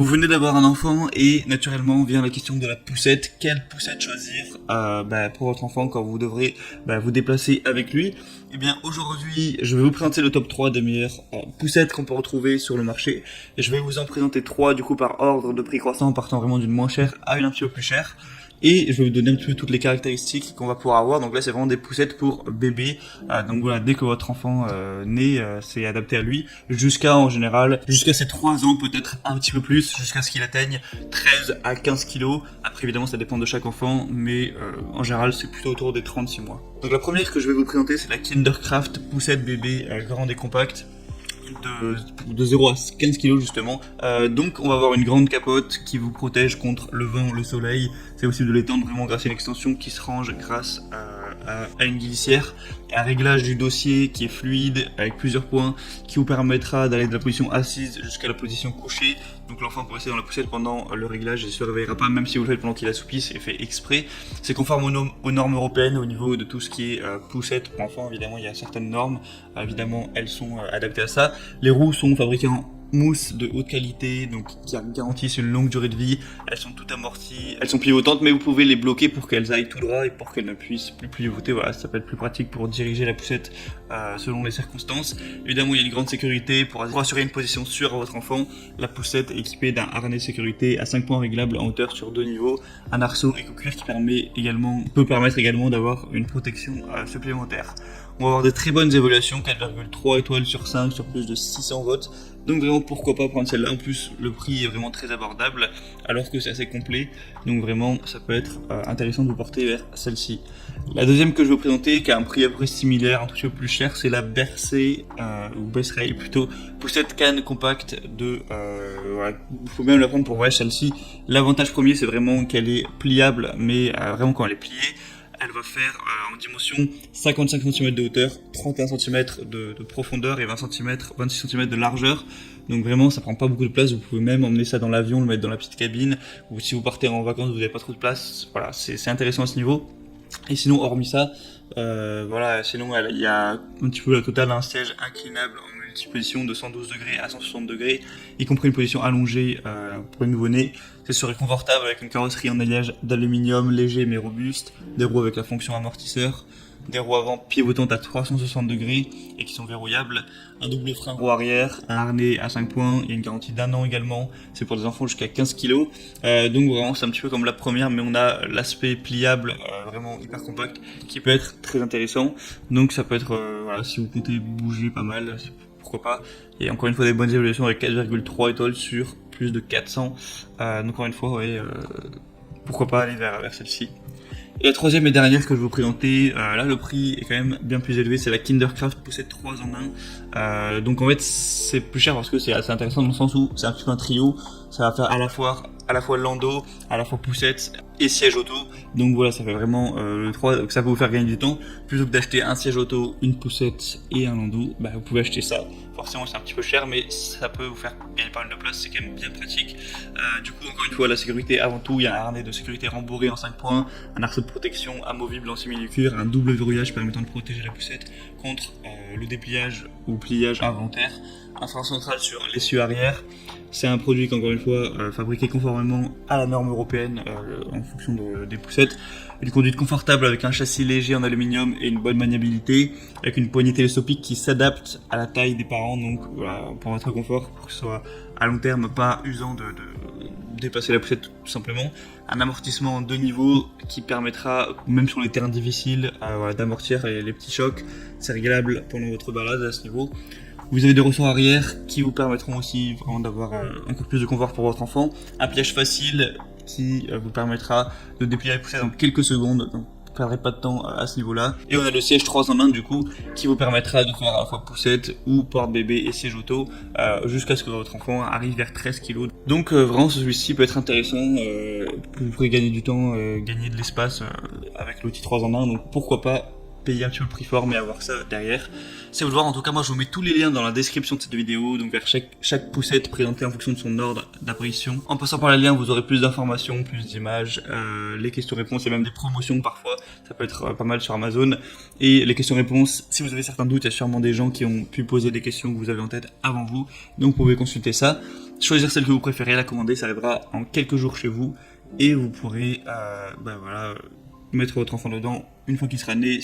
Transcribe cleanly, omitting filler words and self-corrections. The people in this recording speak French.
Vous venez d'avoir un enfant et naturellement vient la question de la poussette. Quelle poussette choisir pour votre enfant quand vous devrez vous déplacer avec lui? Eh bien aujourd'hui je vais vous présenter le top 3 des meilleures poussettes qu'on peut retrouver sur le marché. Et je vais vous en présenter 3 du coup par ordre de prix croissant, partant vraiment d'une moins chère à une un petit peu plus chère. Et je vais vous donner un petit peu toutes les caractéristiques qu'on va pouvoir avoir. Donc là c'est vraiment des poussettes pour bébé. Donc voilà, dès que votre enfant naît, c'est adapté à lui. Jusqu'à ses 3 ans, peut-être un petit peu plus, jusqu'à ce qu'il atteigne 13 à 15 kilos. Après évidemment ça dépend de chaque enfant, mais en général c'est plutôt autour des 36 mois. Donc la première que je vais vous présenter c'est la Kindercraft poussette bébé grande et compacte. De 0 à 15 kg justement. Donc on va avoir une grande capote qui vous protège contre le vent, le soleil. C'est possible de l'étendre vraiment grâce à une extension qui se range grâce à une glissière. Et un réglage du dossier qui est fluide avec plusieurs points qui vous permettra d'aller de la position assise jusqu'à la position couchée. Donc l'enfant peut rester dans la poussette pendant le réglage et ne se réveillera pas, même si vous le faites pendant qu'il assoupit, c'est fait exprès. C'est conforme aux normes européennes au niveau de tout ce qui est poussette pour enfants. Évidemment il y a certaines normes, évidemment elles sont adaptées à ça. Les roues sont fabriquées en mousse de haute qualité, donc qui garantissent une longue durée de vie. Elles sont toutes amorties, elles sont pivotantes, mais vous pouvez les bloquer pour qu'elles aillent tout droit et pour qu'elles ne puissent plus pivoter. Voilà, ça peut être plus pratique pour diriger la poussette selon les circonstances. Évidemment, il y a une grande sécurité pour assurer une position sûre à votre enfant. La poussette est équipée d'un harnais de sécurité à 5 points réglables en hauteur sur 2 niveaux, un arceau éco-cuir qui peut permettre également d'avoir une protection supplémentaire. On va avoir de très bonnes évaluations, 4,3 étoiles sur 5 sur plus de 600 votes. Donc vraiment pourquoi pas prendre celle-là. En plus le prix est vraiment très abordable alors que c'est assez complet. Donc vraiment ça peut être intéressant de vous porter vers celle-ci. La deuxième que je vais vous présenter qui a un prix à peu près similaire, un tout petit peu plus cher, c'est la Bercé ou Besseray plutôt, poussette canne compacte de il faut même la prendre pour voyage celle-ci. L'avantage premier c'est vraiment qu'elle est pliable, mais vraiment quand elle est pliée, elle va faire en dimension 55 cm de hauteur, 31 cm de profondeur et 26 cm de largeur. Donc vraiment ça prend pas beaucoup de place, vous pouvez même emmener ça dans l'avion, le mettre dans la petite cabine, ou si vous partez en vacances vous n'avez pas trop de place, voilà, c'est intéressant à ce niveau. Et sinon hormis ça, sinon il y a un petit peu la totale un siège inclinable en multiposition de 112 degrés à 160 degrés, y compris une position allongée pour le nouveau-né. Ce serait confortable avec une carrosserie en alliage d'aluminium léger mais robuste, des roues avec la fonction amortisseur, des roues avant pivotantes à 360 degrés et qui sont verrouillables, un double frein roue arrière, un harnais à 5 points et une garantie d'1 an également, c'est pour des enfants jusqu'à 15 kg. Donc vraiment c'est un petit peu comme la première, mais on a l'aspect pliable vraiment hyper compact qui peut être très intéressant. Donc ça peut être, si vous comptez bouger pas mal, pourquoi pas. Et encore une fois des bonnes évaluations avec 4,3 étoiles sur plus de 400. Donc encore une fois, pourquoi pas aller vers celle-ci. Et la troisième et dernière que je vais vous présenter, là le prix est quand même bien plus élevé, c'est la Kindercraft poussette 3 en 1. Donc en fait c'est plus cher parce que c'est assez intéressant dans le sens où c'est un petit peu un trio, ça va faire à la fois landau, à la fois poussette et siège auto. Donc voilà, ça fait vraiment le 3, donc ça peut vous faire gagner du temps. Plutôt que d'acheter un siège auto, une poussette et un landau, vous pouvez acheter ça. Forcément c'est un petit peu cher, mais ça peut vous faire gagner pas mal de place, c'est quand même bien pratique. Du coup encore une fois la sécurité avant tout, il y a un harnais de sécurité rembourré en 5 points, un arceau de protection amovible en simili-cuir, un double verrouillage permettant de protéger la poussette contre le dépliage ou pliage involontaire, un frein central sur l'essieu arrière. C'est un produit qui encore une fois fabriqué conformément à la norme européenne en fonction des poussettes. Une conduite confortable avec un châssis léger en aluminium et une bonne maniabilité, avec une poignée télescopique qui s'adapte à la taille des parents, donc voilà, pour votre confort, pour que ce soit à long terme pas usant de dépasser la poussette tout simplement. Un amortissement en 2 niveaux qui permettra, même sur les terrains difficiles, d'amortir les petits chocs. C'est réglable pendant votre balade à ce niveau. Vous avez des ressorts arrière qui vous permettront aussi vraiment d'avoir encore plus de confort pour votre enfant. Un pliage facile qui vous permettra de déplier la poussette en quelques secondes. Donc vous ne perdrez pas de temps à ce niveau-là. Et on a le siège 3 en 1 du coup qui vous permettra de faire à la fois poussette ou porte-bébé et siège auto jusqu'à ce que votre enfant arrive vers 13 kg. Donc vraiment celui-ci peut être intéressant. Vous pourrez gagner du temps, gagner de l'espace avec l'outil 3 en 1. Donc pourquoi pas payer un petit peu le prix fort mais avoir ça derrière. C'est vous le voir, en tout cas moi je vous mets tous les liens dans la description de cette vidéo, donc vers chaque poussette présentée en fonction de son ordre d'apparition. En passant par les liens vous aurez plus d'informations, plus d'images, les questions-réponses et même des promotions parfois, ça peut être pas mal sur Amazon. Et les questions-réponses, si vous avez certains doutes, il y a sûrement des gens qui ont pu poser des questions que vous avez en tête avant vous, donc vous pouvez consulter ça. choisir celle que vous préférez, la commander, ça arrivera en quelques jours chez vous et vous pourrez voilà, mettre votre enfant dedans une fois qu'il sera né.